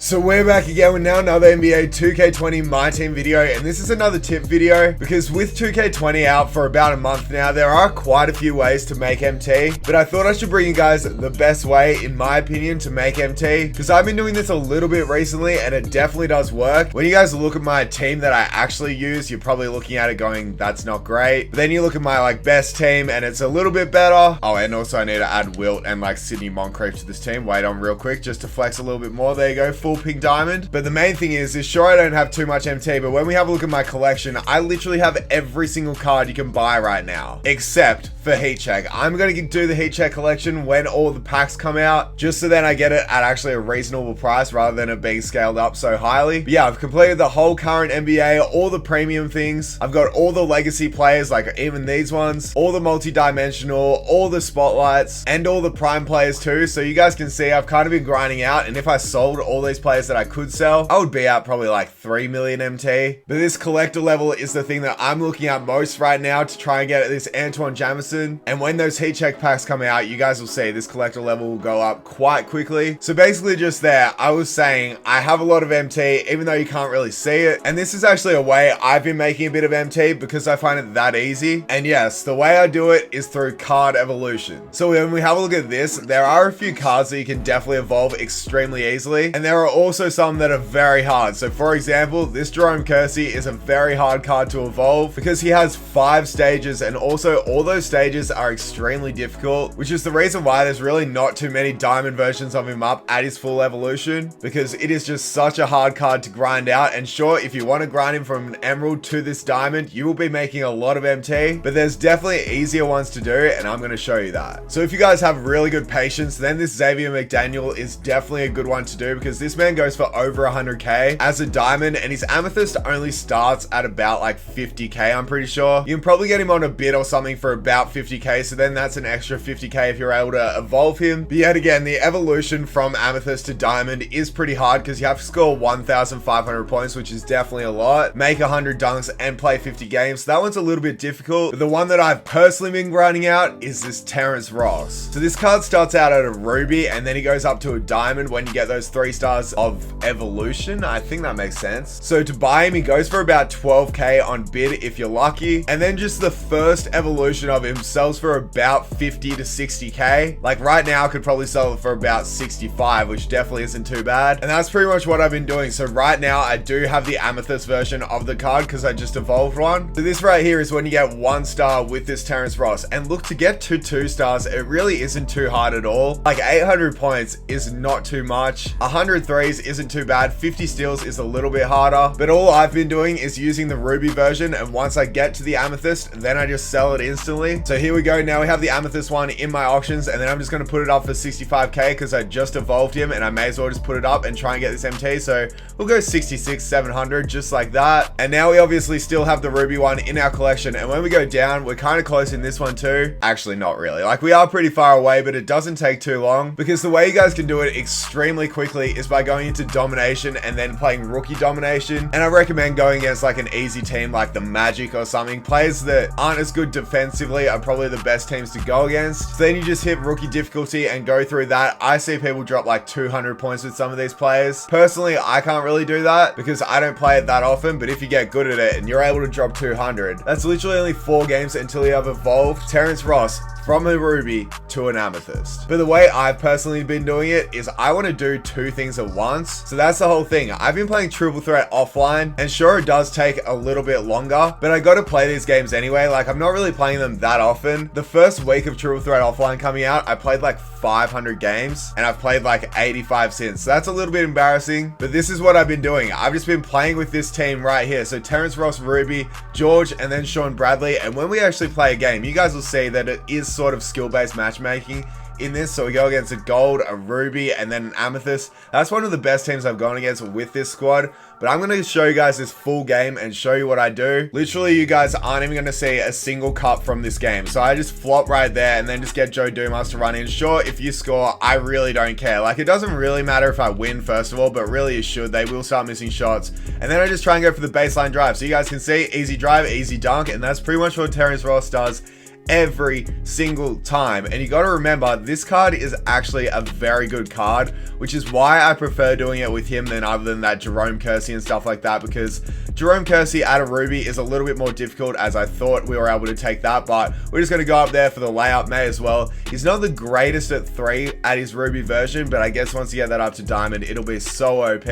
So we're back again with now another NBA 2K20 My Team video, and this is another tip video because with 2K20 out for about a month now, there are quite a few ways to make MT, but I thought I should bring you guys the best way, in my opinion, to make MT because I've been doing this a little bit recently and it definitely does work. When you guys look at my team that I actually use, you're probably looking at it going, that's not great. But then you look at my best team and it's a little bit better. Oh, and also I need to add Wilt and Sidney Moncrief to this team. Wait on real quick just to flex a little bit more. There you go, full pink diamond. But the main thing is sure, I don't have too much MT, but when we have a look at my collection, I literally have every single card you can buy right now, except for Heat Check. I'm going to do the Heat Check collection when all the packs come out, just so then I get it at actually a reasonable price rather than it being scaled up so highly. But yeah, I've completed the whole current NBA, all the premium things. I've got all the legacy players, like even these ones, all the multi-dimensional, all the spotlights, and all the prime players too. So you guys can see I've kind of been grinding out, and if I sold all these players that I could sell, I would be at probably 3 million MT. But this collector level is the thing that I'm looking at most right now to try and get this Antoine Jamison. And when those Heat Check packs come out, you guys will see this collector level will go up quite quickly. So basically just there, I was saying I have a lot of MT, even though you can't really see it. And this is actually a way I've been making a bit of MT because I find it that easy. And yes, the way I do it is through card evolution. So when we have a look at this, there are a few cards that you can definitely evolve extremely easily. And there are also some that are very hard. So for example, this Jerome Kersey is a very hard card to evolve because he has 5 stages, and also all those stages are extremely difficult, which is the reason why there's really not too many diamond versions of him up at his full evolution, because it is just such a hard card to grind out. And sure, if you want to grind him from an emerald to this diamond, you will be making a lot of MT, but there's definitely easier ones to do, and I'm going to show you that. So if you guys have really good patience, then this Xavier McDaniel is definitely a good one to do because this man goes for over 100k as a diamond, and his amethyst only starts at about 50k, I'm pretty sure. You can probably get him on a bid or something for about 50k, so then that's an extra 50k if you're able to evolve him. But yet again, the evolution from amethyst to diamond is pretty hard because you have to score 1,500 points, which is definitely a lot, make 100 dunks and play 50 games. So that one's a little bit difficult, but the one that I've personally been grinding out is this Terrence Ross. So this card starts out at a ruby and then he goes up to a diamond when you get those 3 stars of evolution. I think that makes sense. So to buy him, he goes for about 12k on bid if you're lucky, and then just the first evolution of him sells for about 50 to 60k. Right now I could probably sell it for about 65, which definitely isn't too bad, and that's pretty much what I've been doing. So right now I do have the amethyst version of the card because I just evolved one. So this right here is when you get 1 star with this Terrence Ross, and look, to get to 2 stars it really isn't too hard at all. 800 points is not too much, 100 threes isn't too bad, 50 steals is a little bit harder, but all I've been doing is using the ruby version, and once I get to the amethyst then I just sell it instantly. So here we go, now we have the amethyst one in my auctions, and then I'm just going to put it up for 65k because I just evolved him and I may as well just put it up and try and get this MT. So we'll go 66 700 just like that. And now we obviously still have the ruby one in our collection, and when we go down we're kind of close in this one too. Actually not really, we are pretty far away, but it doesn't take too long because the way you guys can do it extremely quickly is by going into domination and then playing rookie domination. And I recommend going against an easy team like the Magic or something. Players that aren't as good defensively are probably the best teams to go against. So then you just hit rookie difficulty and go through that. I see people drop 200 points with some of these players. Personally, I can't really do that because I don't play it that often, but if you get good at it and you're able to drop 200, that's literally only 4 games until you have evolved Terrence Ross from a ruby to an amethyst. But the way I've personally been doing it is I want to do 2 things at once. So that's the whole thing. I've been playing Triple Threat offline, and sure, it does take a little bit longer, but I got to play these games anyway. I'm not really playing them that often. The first week of Triple Threat offline coming out, I played 500 games, and I've played 85 since. So that's a little bit embarrassing, but this is what I've been doing. I've just been playing with this team right here. So Terrence Ross, Ruby, George, and then Sean Bradley. And when we actually play a game, you guys will see that it is sort of skill-based matchmaking in this. So we go against a gold, a ruby, and then an amethyst. That's one of the best teams I've gone against with this squad. But I'm going to show you guys this full game and show you what I do. Literally, you guys aren't even going to see a single cut from this game. So I just flop right there and then just get Joe Dumas to run in. Sure, if you score, I really don't care. It doesn't really matter if I win, first of all, but really you should. They will start missing shots. And then I just try and go for the baseline drive. So you guys can see, easy drive, easy dunk. And that's pretty much what Terrence Ross does every single time. And you got to remember, this card is actually a very good card, which is why I prefer doing it with him than other than that Jerome Kersey and stuff like that, because Jerome Kersey at a Ruby is a little bit more difficult, as I thought we were able to take that, but we're just going to go up there for the layup. May as well. He's not the greatest at 3 at his Ruby version, but I guess once you get that up to Diamond, it'll be so OP.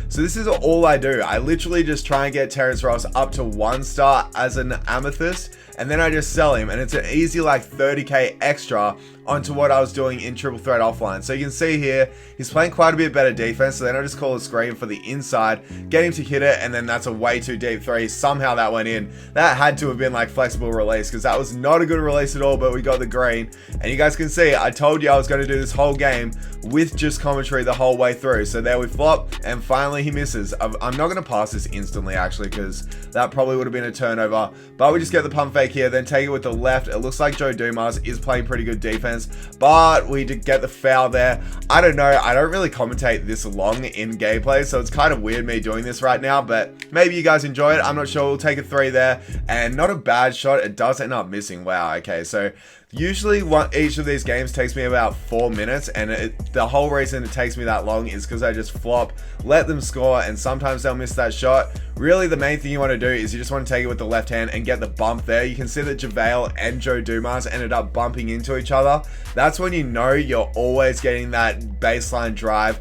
So this is all I do. I literally just try and get Terrence Ross up to 1 star as an Amethyst, and then I just sell him, and it's an easy like 30k extra onto what I was doing in Triple Threat offline. So you can see here, he's playing quite a bit better defense, so then I just call a screen for the inside, get him to hit it, and then that's a way too deep 3. Somehow that went in. That had to have been like flexible release, because that was not a good release at all, but we got the green. And you guys can see, I told you I was going to do this whole game with just commentary the whole way through. So there we flop, and finally he misses. I'm not going to pass this instantly actually, because that probably would have been a turnover, but we just get the pump fake here, then take it with the left. It looks like Joe Dumas is playing pretty good defense, but we did get the foul there. I don't know, I don't really commentate this long in gameplay, so it's kind of weird me doing this right now, but maybe you guys enjoy it. I'm not sure. We'll take a 3 there, and not a bad shot. It does end up missing. Wow, okay, so usually each of these games takes me about 4 minutes, and the whole reason it takes me that long is because I just flop, let them score, and sometimes they'll miss that shot. Really, the main thing you want to do is you just want to take it with the left hand and get the bump there. You can see that JaVale and Joe Dumas ended up bumping into each other. That's when you know you're always getting that baseline drive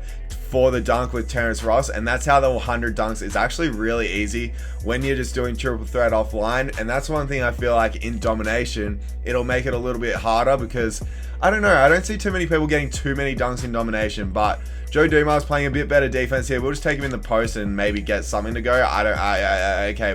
for the dunk with Terrence Ross, and that's how the 100 dunks is actually really easy when you're just doing Triple Threat offline. And that's one thing I feel like in domination, it'll make it a little bit harder, because I don't know, I don't see too many people getting too many dunks in domination, but Joe Dumas playing a bit better defense here. We'll just take him in the post and maybe get something to go. Okay,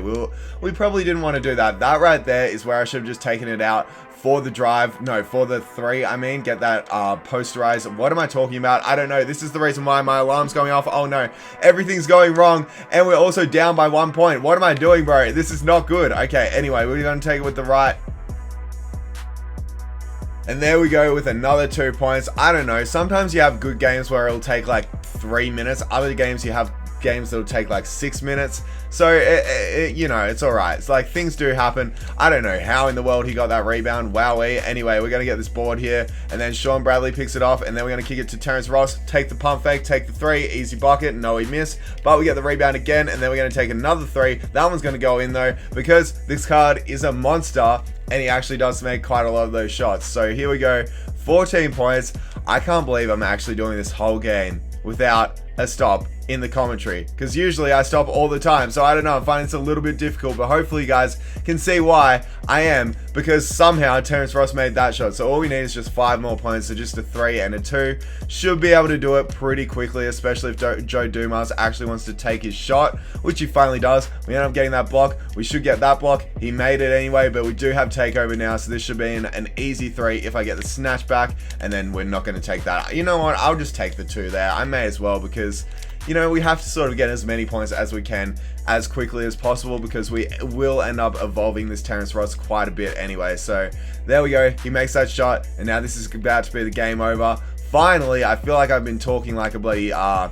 we probably didn't want to do that. That right there is where I should have just taken it out for the drive. No, for the 3, I mean, get that posterized. What am I talking about? I don't know. This is the reason why my alarm's going off. Oh no, everything's going wrong, and we're also down by 1 point. What am I doing, bro? This is not good. Okay, anyway, we're going to take it with the right. And there we go with another 2 points. I don't know. Sometimes you have good games where it'll take like 3 minutes. Other games you have games that'll take like 6 minutes. So, you know, it's all right. It's like things do happen. I don't know how in the world he got that rebound. Wowee. Anyway, we're going to get this board here. And then Sean Bradley picks it off. And then we're going to kick it to Terrence Ross. Take the pump fake. Take the 3. Easy bucket. No, he missed. But we get the rebound again. And then we're going to take another 3. That one's going to go in though, because this card is a monster. And he actually does make quite a lot of those shots. So here we go. 14 points. I can't believe I'm actually doing this whole game without a stop in the commentary, because usually I stop all the time. So I don't know, I'm finding it's a little bit difficult, but hopefully you guys can see why I am, because somehow Terrence Ross made that shot. So all we need is just 5 more points. So just a 3 and a 2 should be able to do it pretty quickly, especially if Joe Dumas actually wants to take his shot, which he finally does. We end up getting that block. We should get that block. He made it anyway, but we do have takeover now, so this should be an easy 3 if I get the snatch back, and then we're not going to take that. You know what, I'll just take the 2 there. I may as well, because you know, we have to sort of get as many points as we can as quickly as possible, because we will end up evolving this Terrence Ross quite a bit anyway. So there we go. He makes that shot, and now this is about to be the game over. Finally, I feel like I've been talking like a bloody, I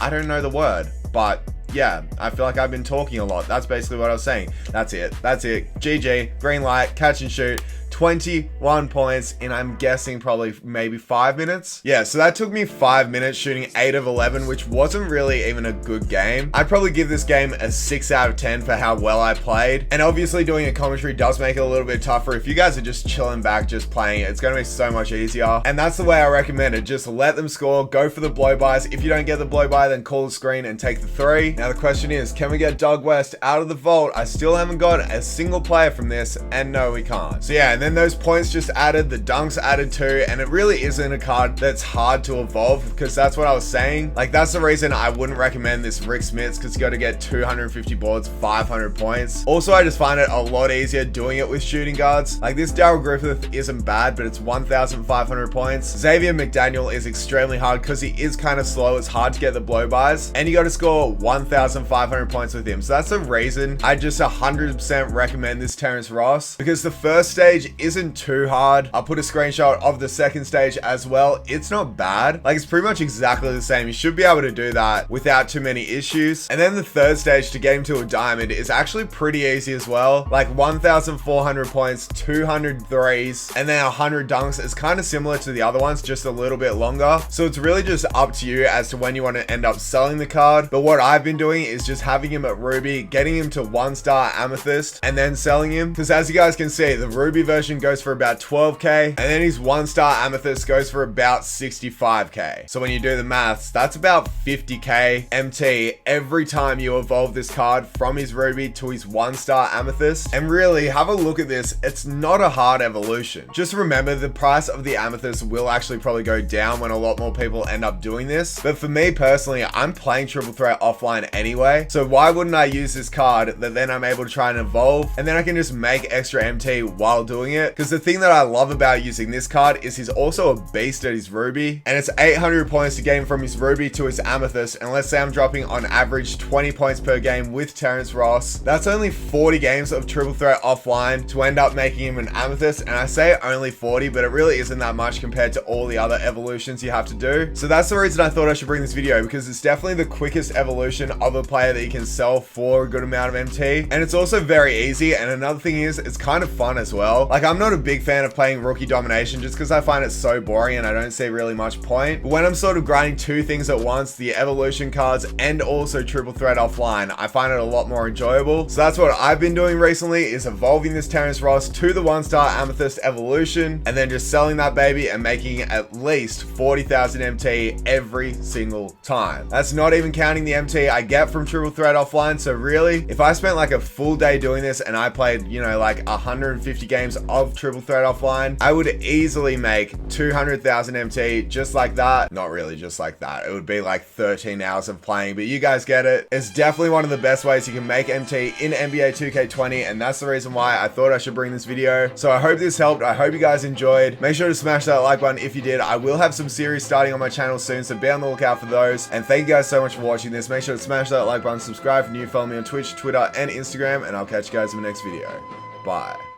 don't know the word, but yeah, I feel like I've been talking a lot. That's basically what I was saying. That's it. That's it. GG. Green light. Catch and shoot. 21 points in, I'm guessing, probably maybe 5 minutes. Yeah, so that took me 5 minutes, shooting 8 of 11, which wasn't really even a good game. I'd probably give this game a 6 out of 10 for how well I played. And obviously doing a commentary does make it a little bit tougher. If you guys are just chilling back, just playing it, it's going to be so much easier. And that's the way I recommend it. Just let them score, go for the blow bys. If you don't get the blow by, then call the screen and take the 3. Now the question is, can we get Doug West out of the vault? I still haven't got a single player from this, and no, we can't. So yeah, and then those points just added, the dunks added too, and it really isn't a card that's hard to evolve, because that's what I was saying. Like, that's the reason I wouldn't recommend this Rick Smits, because you got to get 250 boards, 500 points. Also, I just find it a lot easier doing it with shooting guards. Like, this Darrell Griffith isn't bad, but it's 1,500 points. Xavier McDaniel is extremely hard because he is kind of slow. It's hard to get the blow bys, and you got to score 1,500 points with him. So that's the reason I just 100% recommend this Terrence Ross, because the first stage stage isn't too hard. I'll put a screenshot of the second stage as well. It's not bad. Like, it's pretty much exactly the same. You should be able to do that without too many issues. And then the third stage to get him to a diamond is actually pretty easy as well. Like 1,400 points, 200 threes, and then 100 dunks is kind of similar to the other ones, just a little bit longer. So it's really just up to you as to when you want to end up selling the card. But what I've been doing is just having him at Ruby, getting him to 1-star Amethyst, and then selling him. Because as you guys can see, the Ruby version goes for about 12k, and then his 1-star Amethyst goes for about 65k. So when you do the maths, that's about 50k MT every time you evolve this card from his Ruby to his 1-star Amethyst. And really, have a look at this. It's not a hard evolution. Just remember, the price of the Amethyst will actually probably go down when a lot more people end up doing this. But for me personally, I'm playing Triple Threat offline anyway. So why wouldn't I use this card that then I'm able to try and evolve, and then I can just make extra MT while doing it? Because the thing that I love about using this card is he's also a beast at his Ruby, and it's 800 points to gain from his Ruby to his Amethyst. And let's say I'm dropping on average 20 points per game with Terrence Ross. That's only 40 games of Triple Threat offline to end up making him an Amethyst. And I say only 40, but it really isn't that much compared to all the other evolutions you have to do. So that's the reason I thought I should bring this video, because it's definitely the quickest evolution of a player that you can sell for a good amount of MT. And it's also very easy. And another thing is, it's kind of fun as well. Like, I'm not a big fan of playing Rookie Domination just because I find it so boring and I don't see really much point. But when I'm sort of grinding two things at once, the evolution cards and also Triple Threat offline, I find it a lot more enjoyable. So that's what I've been doing recently, is evolving this Terrence Ross to the 1-star Amethyst evolution, and then just selling that baby and making at least 40,000 MT every single time. That's not even counting the MT I get from Triple Threat offline. So really, if I spent like a full day doing this and I played, you know, like 150 games of Triple Threat offline, I would easily make 200,000 MT just like that. Not really just like that. It would be like 13 hours of playing, but you guys get it. It's definitely one of the best ways you can make MT in NBA 2K20, and that's the reason why I thought I should bring this video. So I hope this helped. I hope you guys enjoyed. Make sure to smash that like button if you did. I will have some series starting on my channel soon, so be on the lookout for those. And thank you guys so much for watching this. Make sure to smash that like button, subscribe if you're new, follow me on Twitch, Twitter, and Instagram, and I'll catch you guys in the next video. Bye.